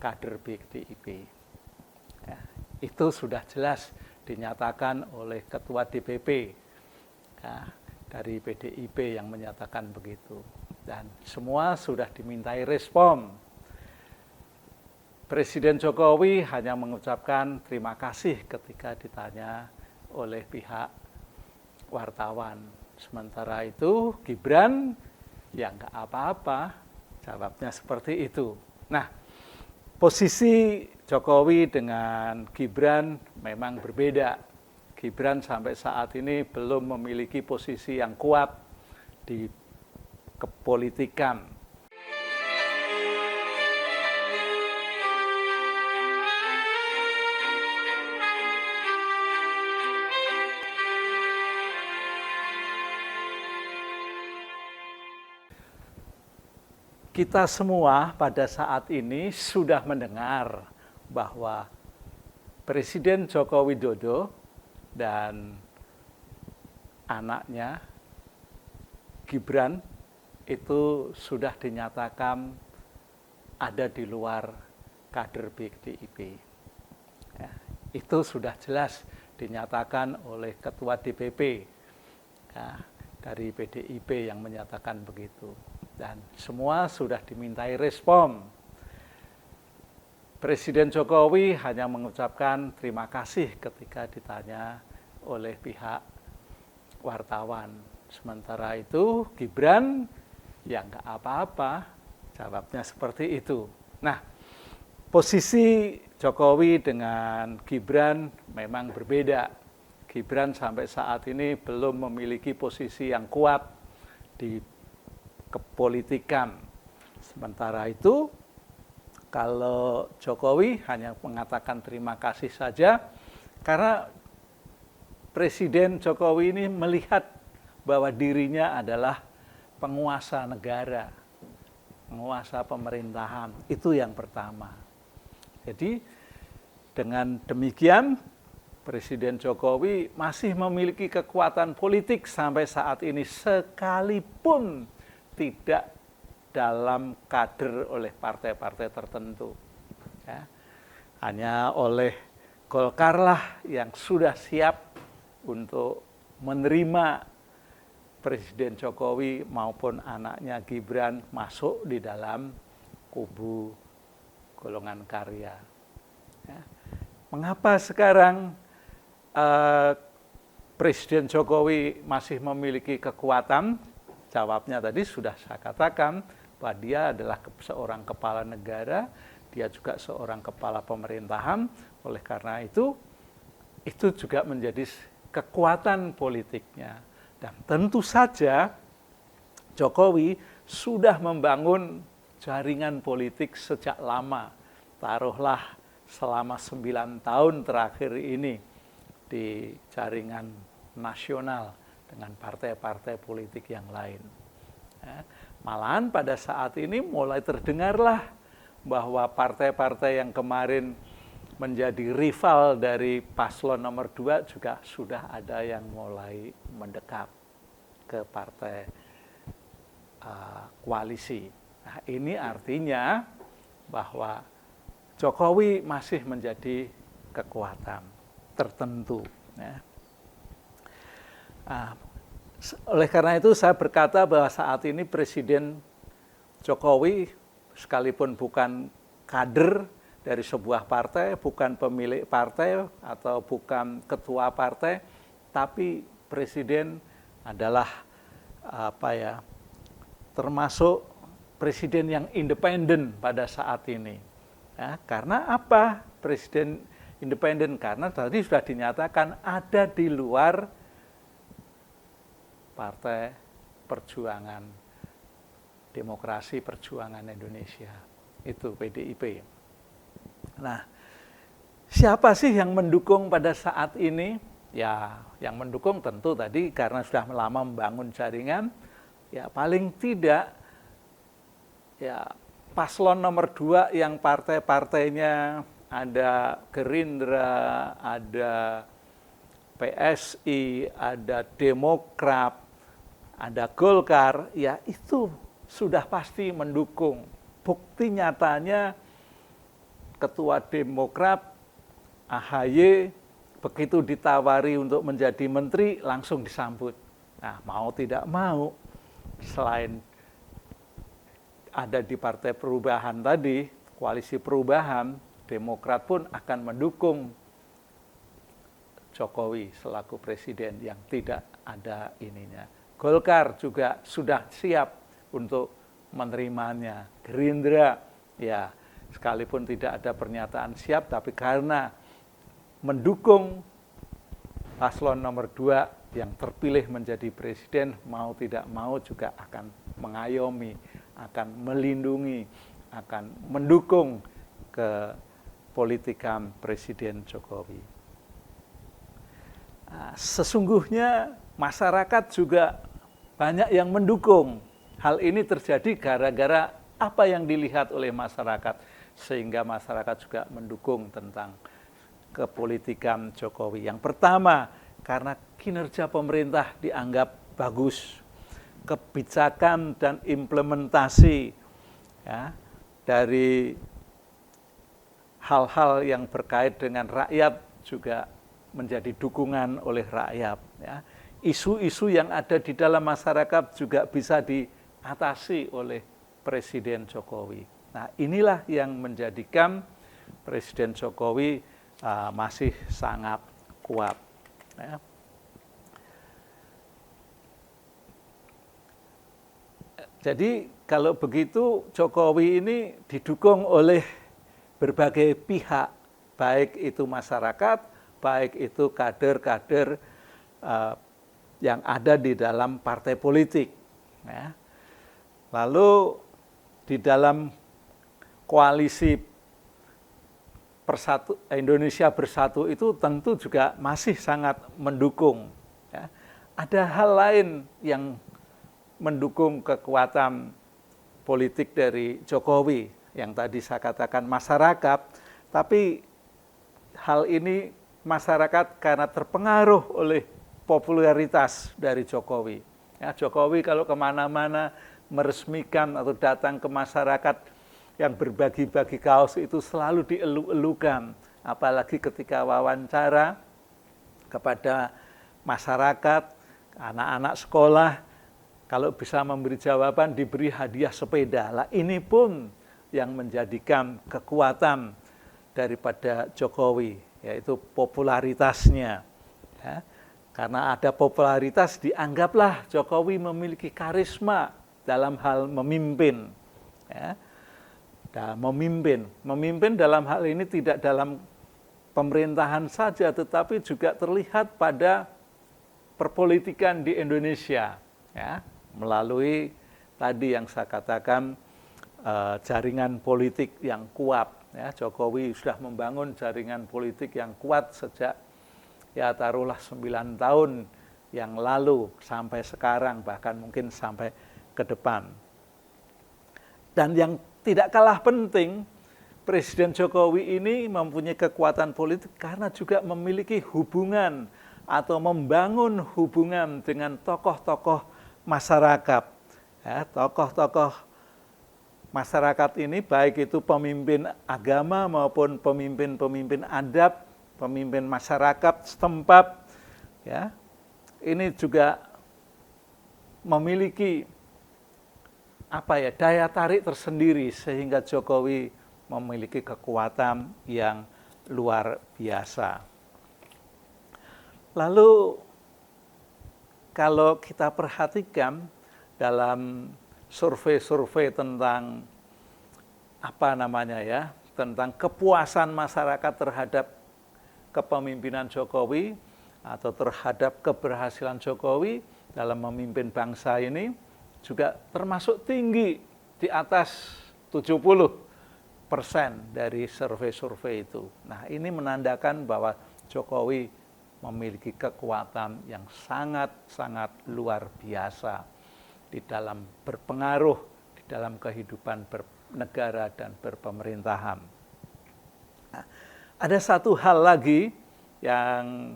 kader PDIP. Ya, itu sudah jelas dinyatakan oleh Ketua DPP ya, dari PDIP yang menyatakan begitu. Dan semua sudah dimintai respon. Presiden Jokowi hanya mengucapkan terima kasih ketika ditanya oleh pihak wartawan. Sementara itu Gibran ya nggak apa-apa, jawabnya seperti itu. Nah, posisi Jokowi dengan Gibran memang berbeda. Gibran sampai saat ini belum memiliki posisi yang kuat di kepolitikan. Kita semua pada saat ini sudah mendengar bahwa Presiden Joko Widodo dan anaknya Gibran itu sudah dinyatakan ada di luar kader PDIP. Ya, itu sudah jelas dinyatakan oleh Ketua DPP ya, dari PDIP yang menyatakan begitu. Dan semua sudah dimintai respon. Presiden Jokowi hanya mengucapkan terima kasih ketika ditanya oleh pihak wartawan. Sementara itu Gibran ya nggak apa-apa, jawabnya seperti itu. Nah, posisi Jokowi dengan Gibran memang berbeda. Gibran sampai saat ini belum memiliki posisi yang kuat di kepolitikan. Sementara itu, kalau Jokowi hanya mengatakan terima kasih saja, karena Presiden Jokowi ini melihat bahwa dirinya adalah penguasa negara, penguasa pemerintahan. Itu yang pertama. Jadi dengan demikian Presiden Jokowi masih memiliki kekuatan politik sampai saat ini sekalipun tidak dalam kader oleh partai-partai tertentu. Ya. Hanya oleh Golkar lah yang sudah siap untuk menerima Presiden Jokowi maupun anaknya Gibran masuk di dalam kubu golongan karya. Ya. Mengapa sekarang Presiden Jokowi masih memiliki kekuatan? Jawabnya tadi sudah saya katakan bahwa dia adalah seorang kepala negara, dia juga seorang kepala pemerintahan. Oleh karena itu juga menjadi kekuatan politiknya. Dan tentu saja Jokowi sudah membangun jaringan politik sejak lama. Taruhlah selama 9 tahun terakhir ini di jaringan nasional dengan partai-partai politik yang lain. Malahan pada saat ini mulai terdengarlah bahwa partai-partai yang kemarin menjadi rival dari paslon nomor 2 juga sudah ada yang mulai mendekat ke partai koalisi. Nah, ini artinya bahwa Jokowi masih menjadi kekuatan tertentu. Ya. Oleh karena itu saya berkata bahwa saat ini Presiden Jokowi sekalipun bukan kader dari sebuah partai, bukan pemilik partai atau bukan ketua partai, tapi presiden adalah termasuk presiden yang independen pada saat ini. Ya, karena apa? Presiden independen karena tadi sudah dinyatakan ada di luar Partai Perjuangan Demokrasi Perjuangan Indonesia. Itu PDIP. Nah, siapa sih yang mendukung pada saat ini? Ya, yang mendukung tentu tadi karena sudah lama membangun jaringan, ya paling tidak ya paslon nomor 2 yang partai-partainya ada Gerindra, ada PSI, ada Demokrat, ada Golkar, ya itu sudah pasti mendukung. Bukti nyatanya Ketua Demokrat AHY begitu ditawari untuk menjadi menteri langsung disambut. Nah, mau tidak mau, selain ada di Partai Perubahan tadi, Koalisi Perubahan, Demokrat pun akan mendukung Jokowi selaku presiden yang tidak ada ininya. Golkar juga sudah siap untuk menerimanya. Gerindra, ya sekalipun tidak ada pernyataan siap, tapi karena mendukung paslon nomor 2 yang terpilih menjadi presiden, mau tidak mau juga akan mengayomi, akan melindungi, akan mendukung kepolitikan Presiden Jokowi. Nah, sesungguhnya masyarakat juga banyak yang mendukung. Hal ini terjadi gara-gara apa yang dilihat oleh masyarakat, sehingga masyarakat juga mendukung tentang kepolitikan Jokowi. Yang pertama, karena kinerja pemerintah dianggap bagus, kebijakan dan implementasi ya, dari hal-hal yang berkait dengan rakyat juga menjadi dukungan oleh rakyat. Ya. Isu-isu yang ada di dalam masyarakat juga bisa diatasi oleh Presiden Jokowi. Nah, inilah yang menjadikan Presiden Jokowi masih sangat kuat. Ya. Jadi kalau begitu Jokowi ini didukung oleh berbagai pihak, baik itu masyarakat, baik itu kader-kader yang ada di dalam partai politik. Ya. Lalu di dalam koalisi Indonesia Bersatu itu tentu juga masih sangat mendukung. Ya. Ada hal lain yang mendukung kekuatan politik dari Jokowi yang tadi saya katakan masyarakat, tapi hal ini masyarakat karena terpengaruh oleh popularitas dari Jokowi. Ya, Jokowi kalau kemana-mana meresmikan atau datang ke masyarakat yang berbagi-bagi kaos itu selalu dielu-elukan, apalagi ketika wawancara kepada masyarakat, anak-anak sekolah, kalau bisa memberi jawaban diberi hadiah sepeda. Lah ini pun yang menjadikan kekuatan daripada Jokowi, yaitu popularitasnya. Ya. Karena ada popularitas, dianggaplah Jokowi memiliki karisma dalam hal memimpin. Ya. Dan memimpin dalam hal ini tidak dalam pemerintahan saja, tetapi juga terlihat pada perpolitikan di Indonesia. Ya. Melalui tadi yang saya katakan jaringan politik yang kuat. Ya, Jokowi sudah membangun jaringan politik yang kuat sejak ya taruhlah 9 tahun yang lalu sampai sekarang, bahkan mungkin sampai ke depan. Dan yang tidak kalah penting, Presiden Jokowi ini mempunyai kekuatan politik karena juga memiliki hubungan atau membangun hubungan dengan tokoh-tokoh masyarakat. Ya, tokoh-tokoh masyarakat ini baik itu pemimpin agama maupun pemimpin-pemimpin adat, pemimpin masyarakat setempat, ya, ini juga memiliki daya tarik tersendiri sehingga Jokowi memiliki kekuatan yang luar biasa. Lalu kalau kita perhatikan dalam survei-survei tentang tentang kepuasan masyarakat terhadap kepemimpinan Jokowi atau terhadap keberhasilan Jokowi dalam memimpin bangsa ini juga termasuk tinggi, di atas 70% dari survei-survei itu. Nah, ini menandakan bahwa Jokowi memiliki kekuatan yang sangat-sangat luar biasa di dalam berpengaruh di dalam kehidupan bernegara dan berpemerintahan. Nah, ada satu hal lagi yang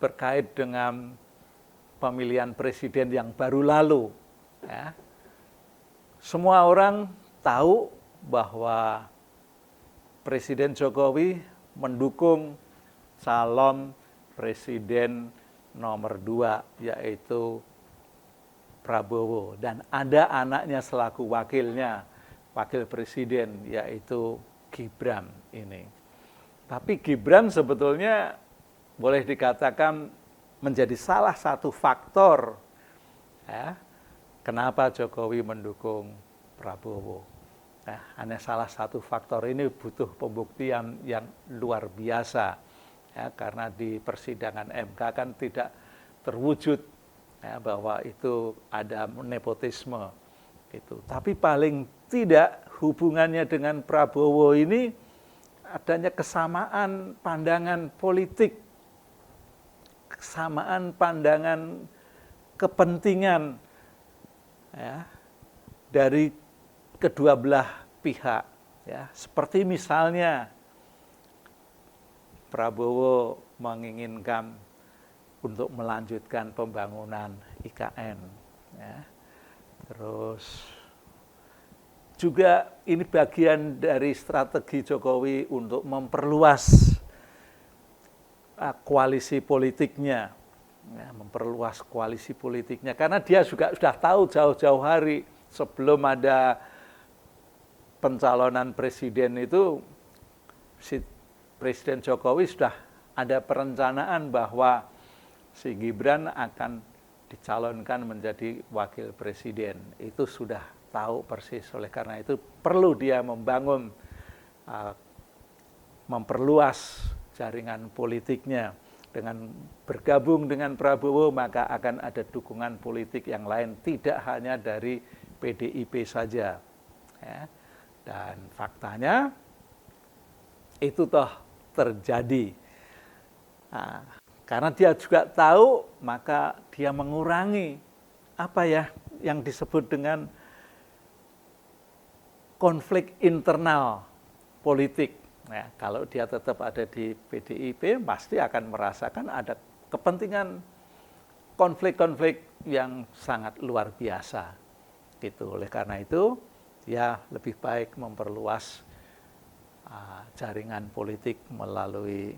berkait dengan pemilihan presiden yang baru lalu. Ya. Semua orang tahu bahwa Presiden Jokowi mendukung calon presiden nomor 2, yaitu Prabowo, dan ada anaknya selaku wakilnya, wakil presiden, yaitu Gibran ini. Tapi Gibran sebetulnya boleh dikatakan menjadi salah satu faktor ya, kenapa Jokowi mendukung Prabowo. Nah, hanya salah satu faktor ini butuh pembuktian yang luar biasa ya, karena di persidangan MK kan tidak terwujud ya, bahwa itu ada nepotisme itu. Tapi paling tidak hubungannya dengan Prabowo ini adanya kesamaan pandangan politik, kesamaan pandangan kepentingan ya, dari kedua belah pihak ya. Seperti misalnya Prabowo menginginkan untuk melanjutkan pembangunan IKN ya. Terus juga ini bagian dari strategi Jokowi untuk memperluas koalisi politiknya ya, memperluas koalisi politiknya karena dia juga sudah tahu jauh-jauh hari sebelum ada pencalonan presiden itu si Presiden Jokowi sudah ada perencanaan bahwa si Gibran akan dicalonkan menjadi wakil presiden. Itu sudah tahu persis. Oleh karena itu perlu dia memperluas jaringan politiknya. Dengan bergabung dengan Prabowo maka akan ada dukungan politik yang lain, tidak hanya dari PDIP saja. Ya. Dan faktanya itu toh terjadi. Nah, karena dia juga tahu, maka dia mengurangi apa ya yang disebut dengan konflik internal politik. Nah, kalau dia tetap ada di PDIP, pasti akan merasakan ada kepentingan konflik-konflik yang sangat luar biasa. Gitu. Oleh karena itu, dia lebih baik memperluas jaringan politik melalui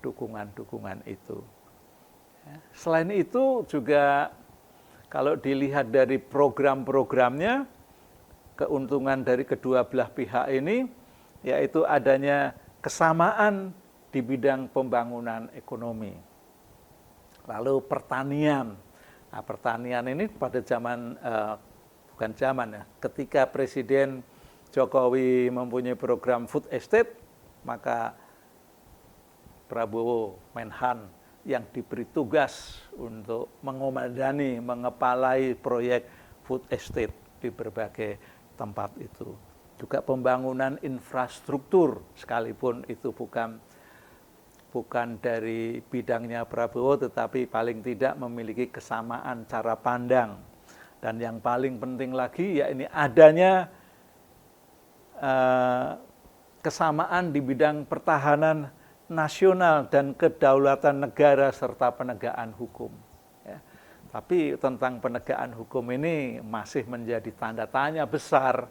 dukungan-dukungan itu. Selain itu juga kalau dilihat dari program-programnya, keuntungan dari kedua belah pihak ini yaitu adanya kesamaan di bidang pembangunan ekonomi. Lalu pertanian. Nah, pertanian ini pada bukan zaman ya, ketika Presiden Jokowi mempunyai program food estate, maka Prabowo Menhan yang diberi tugas untuk mengepalai proyek food estate di berbagai tempat itu. Juga pembangunan infrastruktur, sekalipun itu bukan dari bidangnya Prabowo, tetapi paling tidak memiliki kesamaan cara pandang. Dan yang paling penting lagi ya ini adanya kesamaan di bidang pertahanan nasional dan kedaulatan negara serta penegakan hukum. Ya. Tapi tentang penegakan hukum ini masih menjadi tanda tanya besar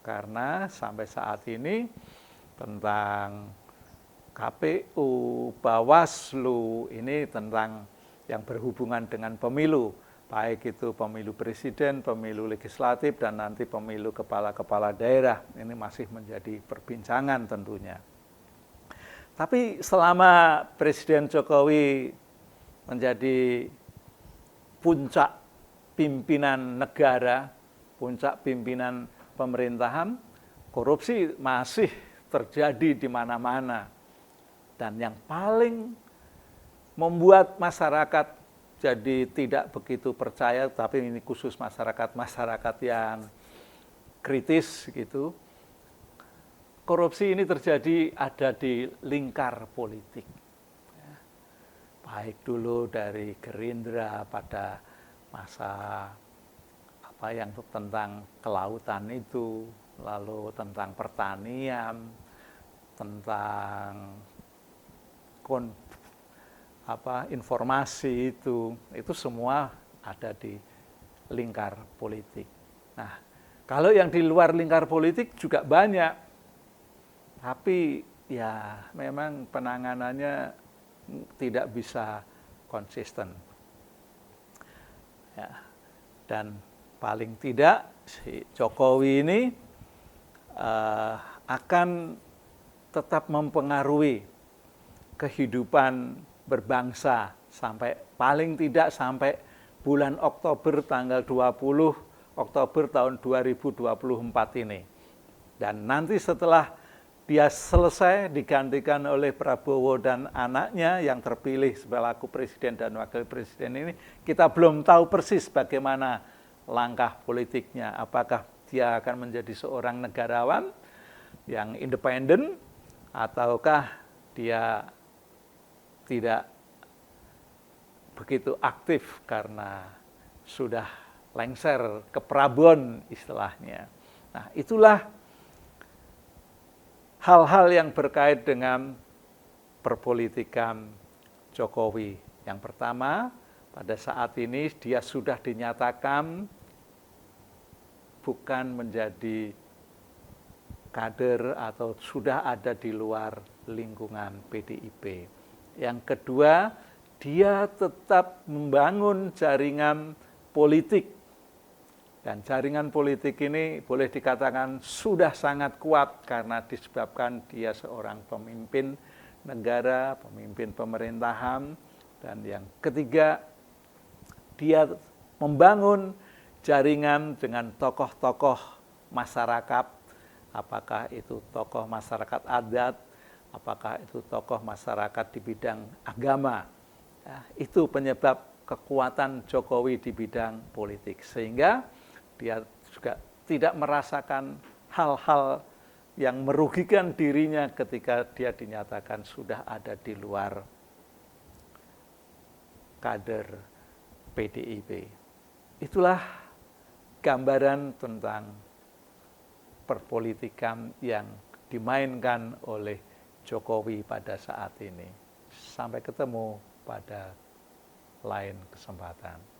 karena sampai saat ini tentang KPU, Bawaslu ini tentang yang berhubungan dengan pemilu, baik itu pemilu presiden, pemilu legislatif, dan nanti pemilu kepala-kepala daerah. Ini masih menjadi perbincangan tentunya. Tapi selama Presiden Jokowi menjadi puncak pimpinan negara, puncak pimpinan pemerintahan, korupsi masih terjadi di mana-mana. Dan yang paling membuat masyarakat jadi tidak begitu percaya, tapi ini khusus masyarakat yang kritis gitu. Korupsi ini terjadi ada di lingkar politik. Ya. Baik dulu dari Gerindra pada masa yang tentang kelautan itu, lalu tentang pertanian, tentang informasi itu semua ada di lingkar politik. Nah, Kalau yang di luar lingkar politik juga banyak, tapi ya memang penanganannya tidak bisa konsisten. Ya. Dan paling tidak si Jokowi ini akan tetap mempengaruhi kehidupan berbangsa sampai paling tidak sampai bulan Oktober tanggal 20 Oktober tahun 2024 ini. Dan nanti setelah dia selesai digantikan oleh Prabowo dan anaknya yang terpilih selaku presiden dan wakil presiden ini, kita belum tahu persis bagaimana langkah politiknya. Apakah dia akan menjadi seorang negarawan yang independen, ataukah dia tidak begitu aktif karena sudah lengser ke Prabon istilahnya. Nah, itulah hal-hal yang berkait dengan perpolitikan Jokowi. Yang pertama, pada saat ini dia sudah dinyatakan bukan menjadi kader atau sudah ada di luar lingkungan PDIP. Yang kedua, dia tetap membangun jaringan politik. Dan jaringan politik ini boleh dikatakan sudah sangat kuat karena disebabkan dia seorang pemimpin negara, pemimpin pemerintahan. Dan yang ketiga, dia membangun jaringan dengan tokoh-tokoh masyarakat, apakah itu tokoh masyarakat adat, apakah itu tokoh masyarakat di bidang agama. Ya, itu penyebab kekuatan Jokowi di bidang politik. Sehingga dia juga tidak merasakan hal-hal yang merugikan dirinya ketika dia dinyatakan sudah ada di luar kader PDIP. Itulah gambaran tentang perpolitikan yang dimainkan oleh Jokowi pada saat ini. Sampai ketemu pada lain kesempatan.